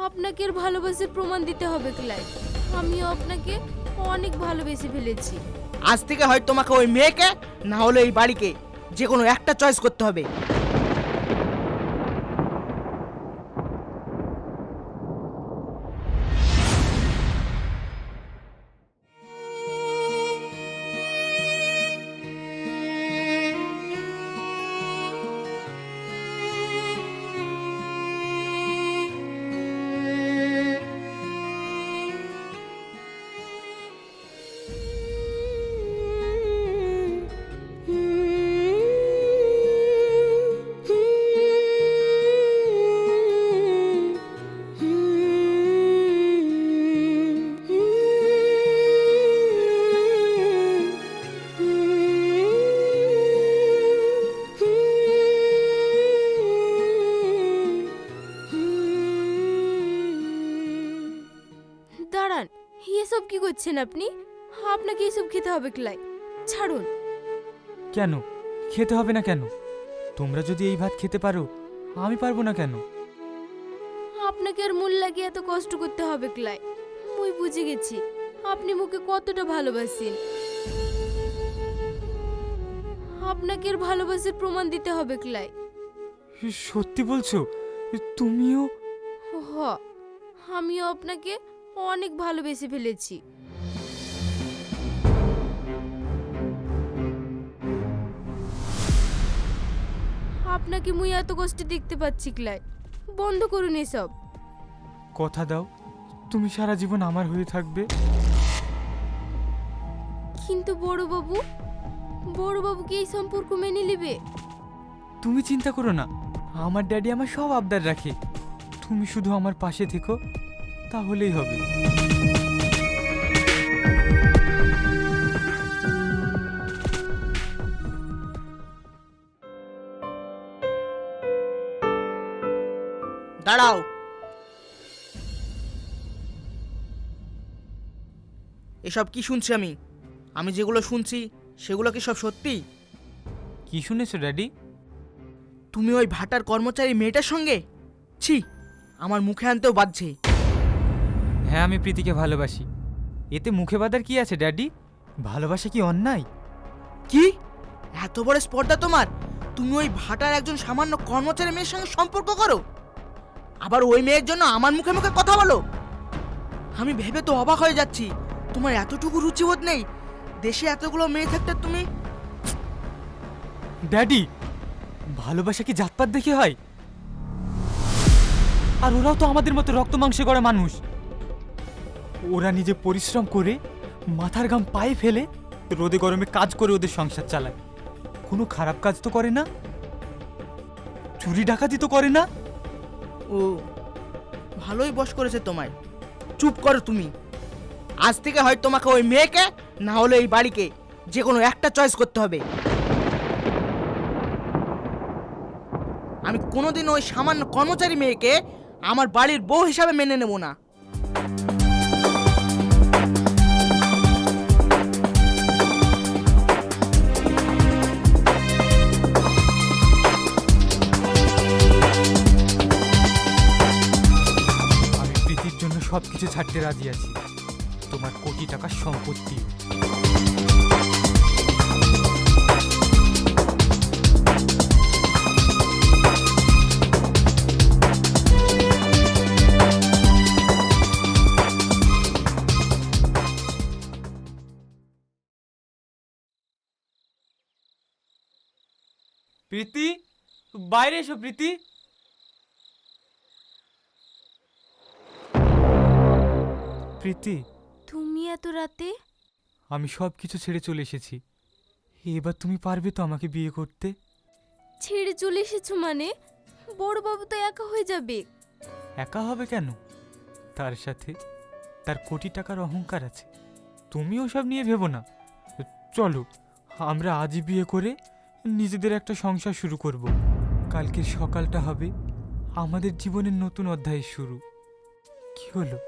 আপনাকে এর ভালোবাসার প্রমাণ দিতে হবে ক্লাই। আমিও আপনাকে অনেক ভালোবেসে ফেলেছি। আজ থেকে হয় তোমাকে ওই মেয়েকে না হলে এই বাড়িকে যে কোনো একটা চয়েস করতে হবে। দাঁড়ান, এসব কি করছেন আপনি? আপনাকে এসব খেতে হবে ক্লাই। ছাড়ুন। কেন খেতে হবে না কেন? তোমরা যদি এই ভাত খেতে পারো আমি পারবো না কেন? আপনাকে আর মন লাগিয়ে এত কষ্ট করতে হবে ক্লাই। মুই বুঝে গেছি আপনি মুকে কতটা ভালোবাসেন। আপনাকে এর ভালোবাসার প্রমাণ দিতে হবে ক্লাই। সত্যি বলছো? তুমিও? হ, আমিও আপনাকে অনেক ভালোবেসে ফেলেছি। আপনাকে মুই এত কষ্টে দেখতে পাচ্ছি ক্লাই। বন্ধ করুন এসব। কথা দাও তুমি সারা জীবন আমার হয়ে থাকবে। কিন্তু বড়বাবু কি এই সম্পর্ক মেনে নেবে? তুমি চিন্তা করো না, আমার ড্যাডি আমার সব আবদার রাখে। তুমি শুধু আমার পাশে থেকো তাহলেই হবে। দাঁড়াও। এসব কি শুনছি আমি? আমি যেগুলো শুনছি সেগুলো কি সব সত্যি? কি শুনেছো ড্যাডি? তুমি ওই ভাটার কর্মচারী মেয়েটার সঙ্গে? ছি, আমার মুখে আনতেও বাজছে। হ্যাঁ আমি প্রীতিকে ভালোবাসি। এতে মুখে বাঁধার কি আছে ড্যাডি? ভালোবাসা কি অন্যায়? কি এত বড় স্পর্ধা তোমার? তুমি ওই ভাটার একজন সামান্য কর্মচারী মেয়ের সঙ্গে সম্পর্ক করো, আবার ওই মেয়ের জন্য আমার মুখে মুখে কথা বলো? আমি ভেবে তো অবাক হয়ে যাচ্ছি, তোমার এতটুকু রুচিবোধ নেই? দেশে এতগুলো মেয়ে থাকতে তুমি... ড্যাডি, ভালোবাসা কি জাতপাত দেখে হয়? আর ওরাও তো আমাদের মতো রক্ত মাংসে গড়া মানুষ। ওরা নিজে পরিশ্রম করে মাথার ঘাম পায়ে ফেলে রোদে গরমে কাজ করে ওদের সংসার চালায়। কোনো খারাপ কাজ তো করে না, চুরি ডাকাতি তো করে না। ও, ভালোই বশ করেছে তোমায়। চুপ করো তুমি। আজ থেকে হয় তোমাকে ওই মেয়েকে না হলে এই বাড়িকে যে কোনো একটা চয়েস করতে হবে। আমি কোনোদিন ওই সামান্য কর্মচারী মেয়েকে আমার বাড়ির বউ হিসাবে মেনে নেব না। আমি প্রীতির জন্য সবকিছু ছাড়তে রাজি আছি, তোমার কোটি টাকার সম্পত্তি। প্রীতি, বাইরে এসো প্রীতি। প্রীতি, তুমি এত রাতে? আমি সব কিছু ছেড়ে চলে এসেছি। এবার তুমি পারবে তো আমাকে বিয়ে করতে? ছেড়ে চলে এসেছো মানে? বড়বাবু তো একা হয়ে যাবে। একা হবে কেন? তার সাথে তার কোটি টাকার অহংকার আছে। তুমিও সব নিয়ে ভেবো না। চলো আমরা আজই বিয়ে করে নিজেদের একটা সংসার শুরু করব। কালকের সকালটা হবে আমাদের জীবনের নতুন অধ্যায়ের শুরু। কি হলো,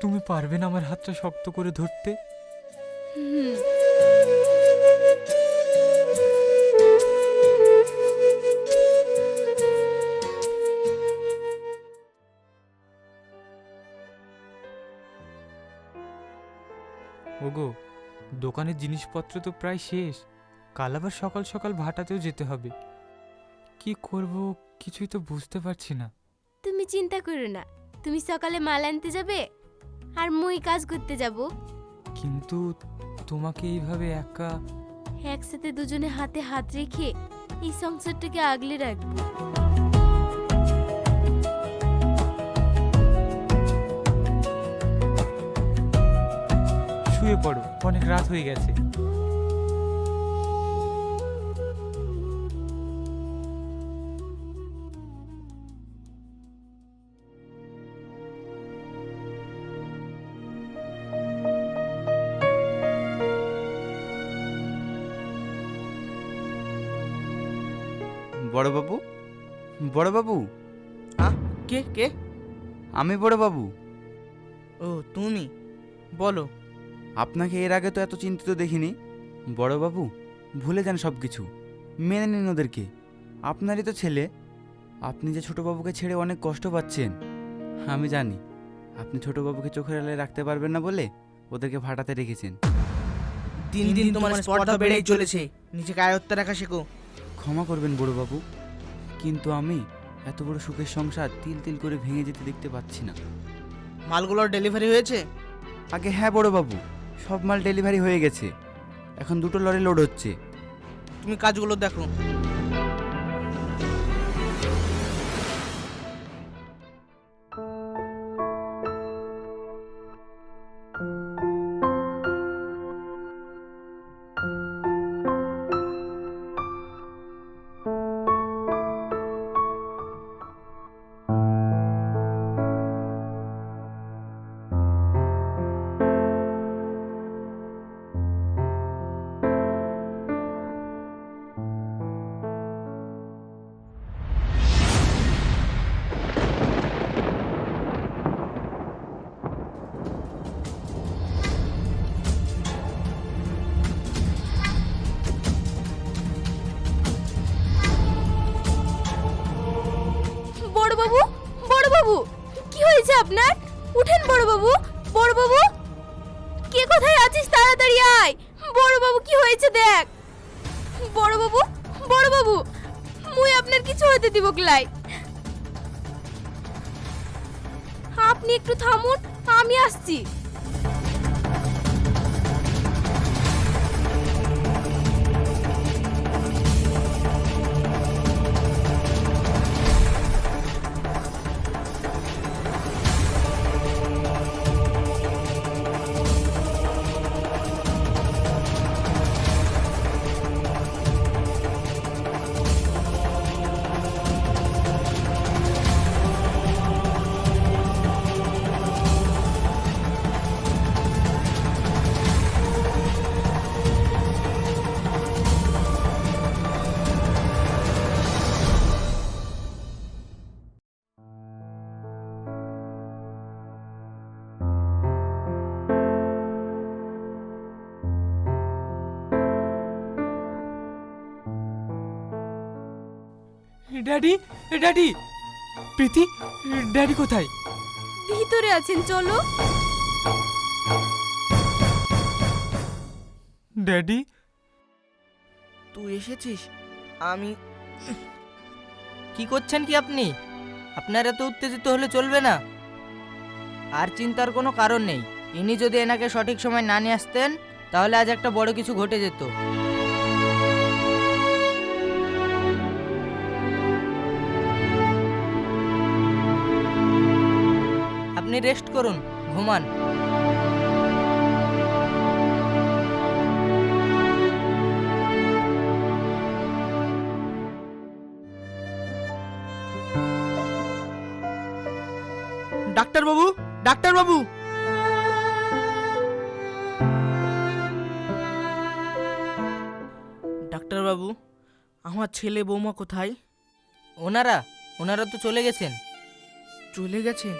তুমি পারবে না আমার হাতটা শক্ত করে ধরতে? হুম। ওগো, দোকানের জিনিসপত্র তো প্রায় শেষ, কাল আবার সকাল সকাল ভাটাতেও যেতে হবে। কি করব কিছুই তো বুঝতে পারছি না। তুমি চিন্তা করো না, তুমি সকালে মাল আনতে যাবে আর মুই কাজ করতে যাব। কিন্তু তোমাকে এইভাবে একা একসাথে দুজনে হাতে হাত রেখে এই সংসারটাকে আগলে রাখবো। শুয়ে পড়ো, অনেক রাত হয়ে গেছে। বড়বাবু, বড়বাবু, কে কে? আমি বড়বাবু। ও তুমি, বলো। আপনাকে এর আগে তো এত চিন্তিত দেখিনি। বড়বাবু, ভুলে যান সব কিছু, মেনে নিন ওদেরকে। আপনারই তো ছেলে। আপনি যে ছোটবাবুকে ছেড়ে অনেক কষ্ট পাচ্ছেন আমি জানি। আপনি ছোটবাবুকে চোখের আড়ালে রাখতে পারবেন না বলে ওদেরকে ভাটাতে রেখেছেন। দিন দিন তোমার স্পর্ধা বেড়েই চলেছে, নিজেকে আয়ত্তে রাখা শেখো। ক্ষমা করবেন বড়বাবু, কিন্তু আমি এত বড় সুখের সংসার তিল তিল করে ভেঙে যেতে দেখতে পাচ্ছি না। মালগুলোর ডেলিভারি হয়েছে? আগে হ্যাঁ বড়বাবু, সব মাল ডেলিভারি হয়ে গেছে, এখন 2টো লরি লোড হচ্ছে। তুমি কাজগুলো দেখো। বড়বাবু, বড়বাবু, কি হয়েছে আপনার? উঠেন বড়বাবু, বড়বাবু, কে কোথায় আছিস? তাড়াতাড়ি আয়। বড়বাবু, কি হয়েছে দেখ। বড়বাবু, বড়বাবু, মুই আপনার কিছু হতে দিব ক্লাই। আপনি একটু থামুন, আমি আসছি। ড্যাডি, ড্যাডি, প্রীতি, ড্যাডি কোথায়? ভিতরে আছেন, চলো। ড্যাডি, তুই এসেছিস? আমি কি করছেন কি আপনি? আপনার এত উত্তেজিত হলে চলবে না। আর চিন্তার কোনো কারণ নেই। ইনি যদি এনাকে সঠিক সময় না নিয়ে আসতেন তাহলে আজ একটা বড় কিছু ঘটে যেত। আপনি রেস্ট করুন, ঘুমান। ডাক্তারবাবু, ডাক্তারবাবু, ডাক্তারবাবু, আমার ছেলে বৌমা কোথায়? ওনারা ওনারা তো চলে গেছেন। চলে গেছে?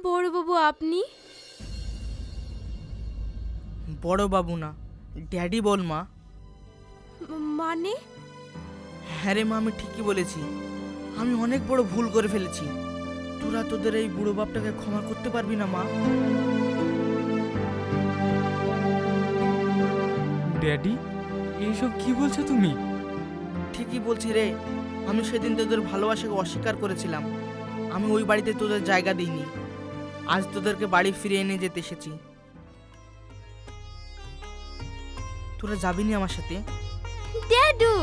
বড়বাবু আপনি? বড় বাবু না, ড্যাডি বল মা। মানে? হ্যাঁ রে মা, আমি ঠিকই বলেছি। আমি অনেক বড় ভুল করে ফেলেছি। তোরা তোদের এই বুড়ো বাপটাকে ক্ষমা করতে পারবি না মা? ড্যাডি, এইসব কি বলছো তুমি? ঠিকই বলছি রে। আমি সেদিন তোদের ভালোবাসাকে অস্বীকার করেছিলাম। আমি ওই বাড়িতে তোদের জায়গা দিইনি। আজ তোদেরকে বাড়ি ফিরিয়ে এনে যেতে এসেছি। তোরা যাবিনি আমার সাথে? ড্যাডু